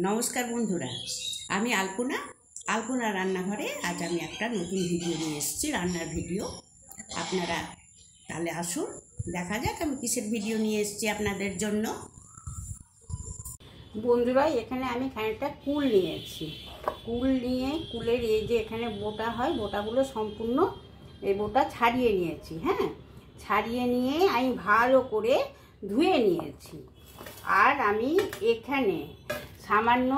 নমস্কার বন্ধুরা, আমি আলপনা রান্নাঘরে আজ আমি একটা নতুন ভিডিও নিয়ে এসেছি, রান্নার ভিডিও। আপনারা তাহলে আসুন দেখা যাক আমি কিসের ভিডিও নিয়ে এসেছি আপনাদের জন্য। বন্ধুরা, এখানে আমি খানিকটা কুল নিয়েছি। কুলের এই যে এখানে বোটা হয়, বোটাগুলো সম্পূর্ণ এই বোটা ছাড়িয়ে নিয়েছি। ছাড়িয়ে নিয়ে আমি ভালো করে ধুয়ে নিয়েছি। আর আমি এখানে সামান্য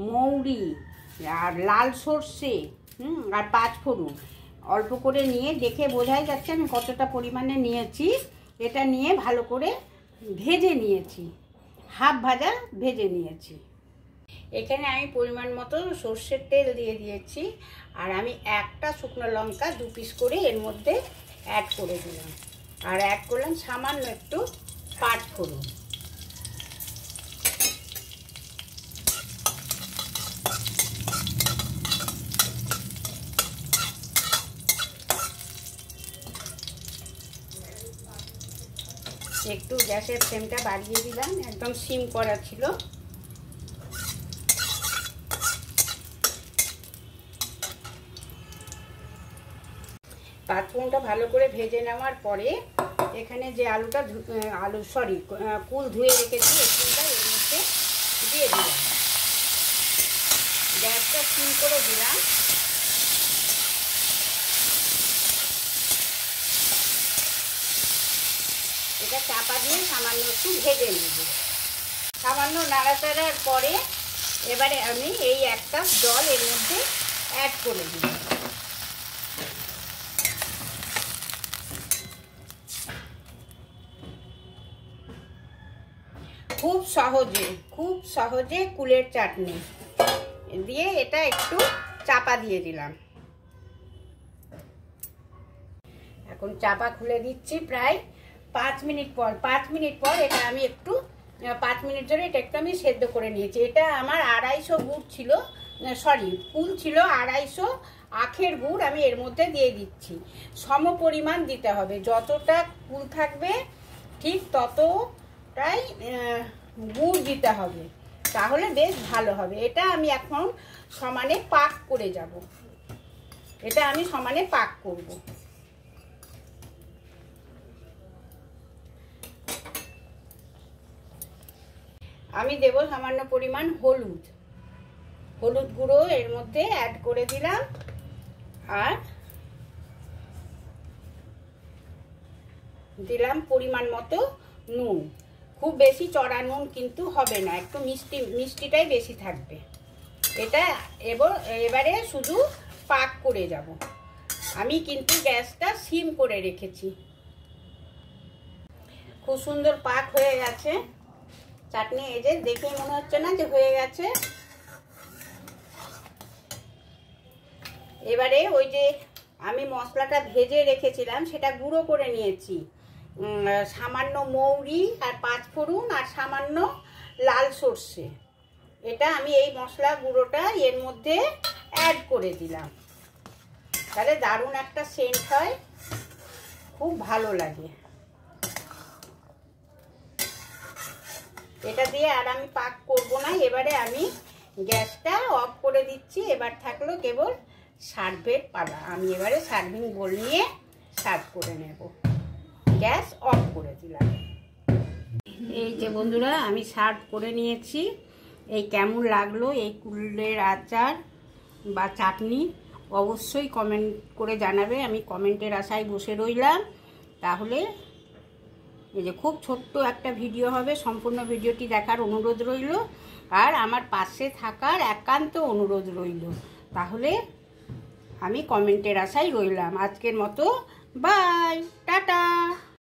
মৌরি আর লাল সর্ষে আর 5 ফোড়ন অল্প করে নিয়ে, দেখে বোঝাই যাচ্ছে আমি কতটা পরিমাণে নিয়েছি। এটা নিয়ে ভালো করে ভেজে নিয়েছি, হাফ ভাজা ভেজে নিয়েছি। এখানে আমি পরিমাণ মতো সর্ষের তেল দিয়ে দিয়েছি। আর আমি একটা শুকনো লঙ্কা 2 পিস করে এর মধ্যে অ্যাড করে দিলাম। আর অ্যাড করলাম সামান্য একটু 5 ফোড়ন। একটু গ্যাসের ফ্লেমটা বাড়িয়ে দিলাম, একদম সিম করা ছিল। পাঁচফোড়নটা ভালো করে ভেজে নেওয়ার পরে এখানে যে কুল ধুয়ে রেখেছি, এই কুলটা এর মধ্যে দিয়ে দিলাম। গ্যাসটা সিম করে দিলাম। এটা চাপা দিয়ে সামান্য একটু ভেজে নেব। সামান্য নাড়াচাড়ার পরে এবারে আমি এই 1 কাপ জল এর মধ্যে অ্যাড করে দিই। খুব সহজে কুলের চাটনি দিয়ে এটা একটু চাপা দিয়ে দিলাম। এখন চাপা খুলে দিচ্ছি। প্রায় 5 মিনিট পর এটা আমি একটু 5 মিনিট ধরে এটা একটু আমি সেদ্ধ করে নিয়েছি। এটা আমার 250 গুড় ছিল, কুল ছিল 250, আখের গুড় আমি এর মধ্যে দিয়ে দিচ্ছি। সম পরিমাণ দিতে হবে, যতটা কুল থাকবে ঠিক ততটাই গুড় দিতে হবে, তাহলে বেশ ভালো হবে। এটা আমি এখন সমানে পাক করে যাব। আমি দেব সামান্য পরিমাণ হলুদ গুঁড়ো এর মধ্যে অ্যাড করে দিলাম। আর দিলাম পরিমাণ মতো নুন। খুব বেশি চড়া নুন কিন্তু হবে না, একটু মিষ্টিটাই বেশি থাকবে। এটা এবারে শুধু পাক করে যাব। আমি কিন্তু গ্যাসটা সিম করে রেখেছি। খুব সুন্দর পাক হয়ে গেছে চাটনি। এই যে দেখে মনে হচ্ছে না যে হয়ে গেছে। এবারে ওই যে আমি মশলাটা ভেজে রেখেছিলাম সেটা গুঁড়ো করে নিয়েছি। সামান্য মৌরি আর 5 ফোড়ন আর সামান্য লাল সর্ষে, এটা আমি এই মশলা গুঁড়োটা এর মধ্যে অ্যাড করে দিলাম। তাহলে দারুণ একটা সেন্ট হয়, খুব ভালো লাগে। এটা দিয়ে আর আমি পাক করব না। এবারে আমি গ্যাসটা অফ করে দিচ্ছি। এবার থাকলো কেবল সার্ভের পালা। আমি এবারে সার্ভিং বোল নিয়ে সার্ভ করে নেব। গ্যাস অফ করে দিলাম। এই যে বন্ধুরা, আমি সার্ভ করে নিয়েছি। এই কেমন লাগলো এই কুলের আচার বা চাটনি অবশ্যই কমেন্ট করে জানাবে। আমি কমেন্টের আশায় বসে রইলাম। তাহলে এই যে খুব ছোট্ট একটা ভিডিও হবে, সম্পূর্ণ ভিডিওটি দেখার অনুরোধ রইল। আর আমার পাশে থাকার একান্ত অনুরোধ রইল। তাহলে আমি কমেন্টের আশায় রইলাম। আজকের মতো বাই, টাটা।